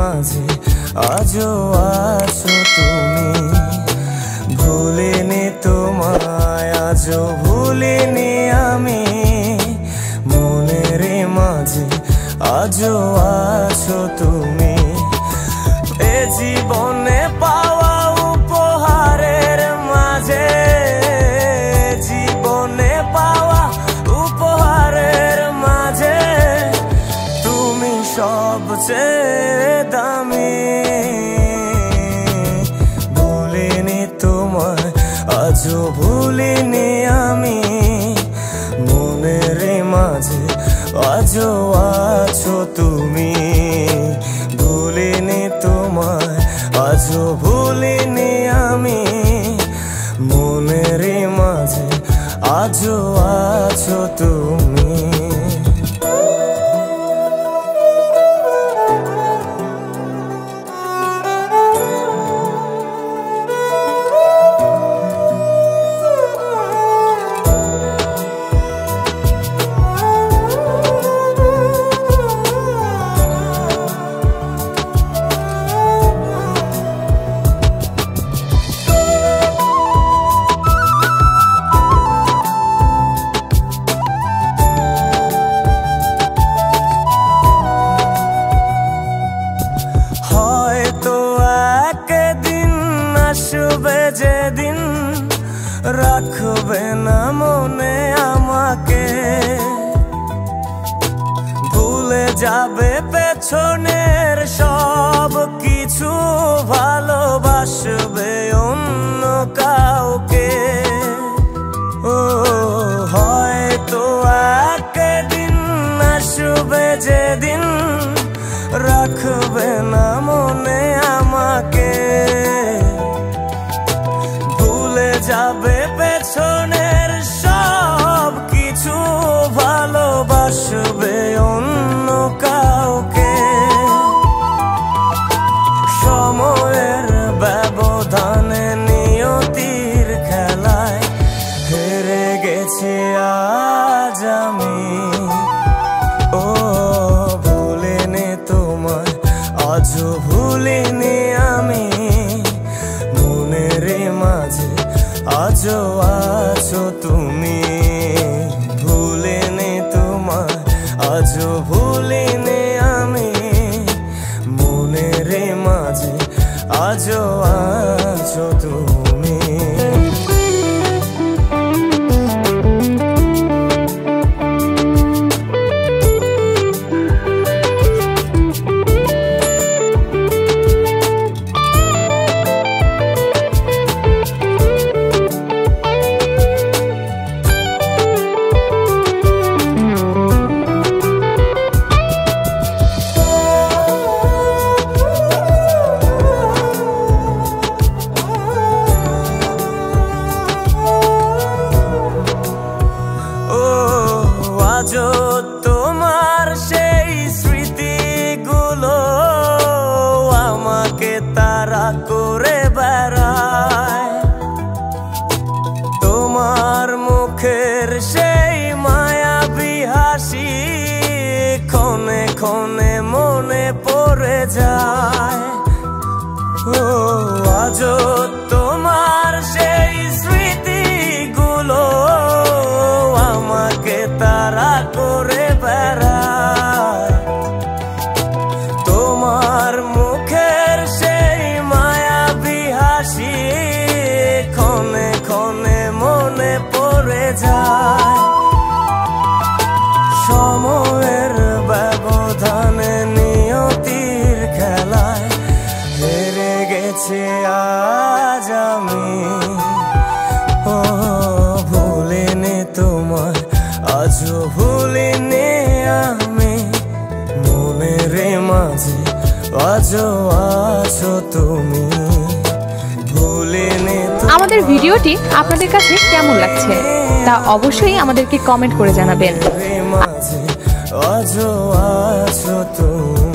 মাঝে আজও আছো তুমি। ভুলিনি তোমায়, আজও ভুলিনি আমি, মনের মাঝে আজও আছো তুমি। এ জীবনে পাওয়া উপহারের মাঝে, জীবনে পাওয়া উপহারের মাঝে তুমি সবচেয়ে দামি। ভুলিনি তোমায়, আজও ভুলিনি আমি, মনের মাঝে আজও আছো তুমি। ভুলিনি তোমায়, আজও ভুলিনি আমি, মনের মাঝে আজও আছো তুমি। আসবে যেদিন রাখবে না মনে আমাকে, ভুলে যাবে পেছনের সব কিছু, ভালোবাসবে অন্য কাউকে। ও হয়তো একদিন আসবে যেদিন রাখবে না মনে আমাকে, যাবে পেছনের সব কিছু, ভালোবাসবে অন্য কাউকে। সময়ের ব্যবধানে নিয়তির খেলায় হেরে গেছি আজ আমি। ও ভুলিনি তোমায়, আজও ভুলিনি আমি, মনের মাঝে আজও আছো তুমি। ভুলিনি তোমায়, আজও ভুলিনি আমি, মনের মাঝে আজও আছো তুমি। আজও তোমার সেই স্মৃতিগুলো আমাকে তাড়া করে বেড়ায়, তোমার মুখের সেই মায়াবী হাসি ক্ষণে ক্ষণে মনে পড়ে যায়। ও আজও তোমার সেই স্মৃতিগুলো আমাকে তাড়া করে বেড়ায়, তোমার মুখের সেই মায়াবী হাসি ক্ষণে ক্ষণে মনে পড়ে যায়। সময়ের ব্যবধানে নিয়তির খেলায় হেরে গেছি আজ আমি। ও ভুলিনি তোমায়, আজও ভুলিনি আমি, মনের মাঝে আজও আছো তুমি। ভুলিনি। আমাদের ভিডিওটি আপনাদের কাছে কেমন লাগছে তা অবশ্যই আমাদেরকে কমেন্ট করে জানাবেন। আজও আছো তুমি।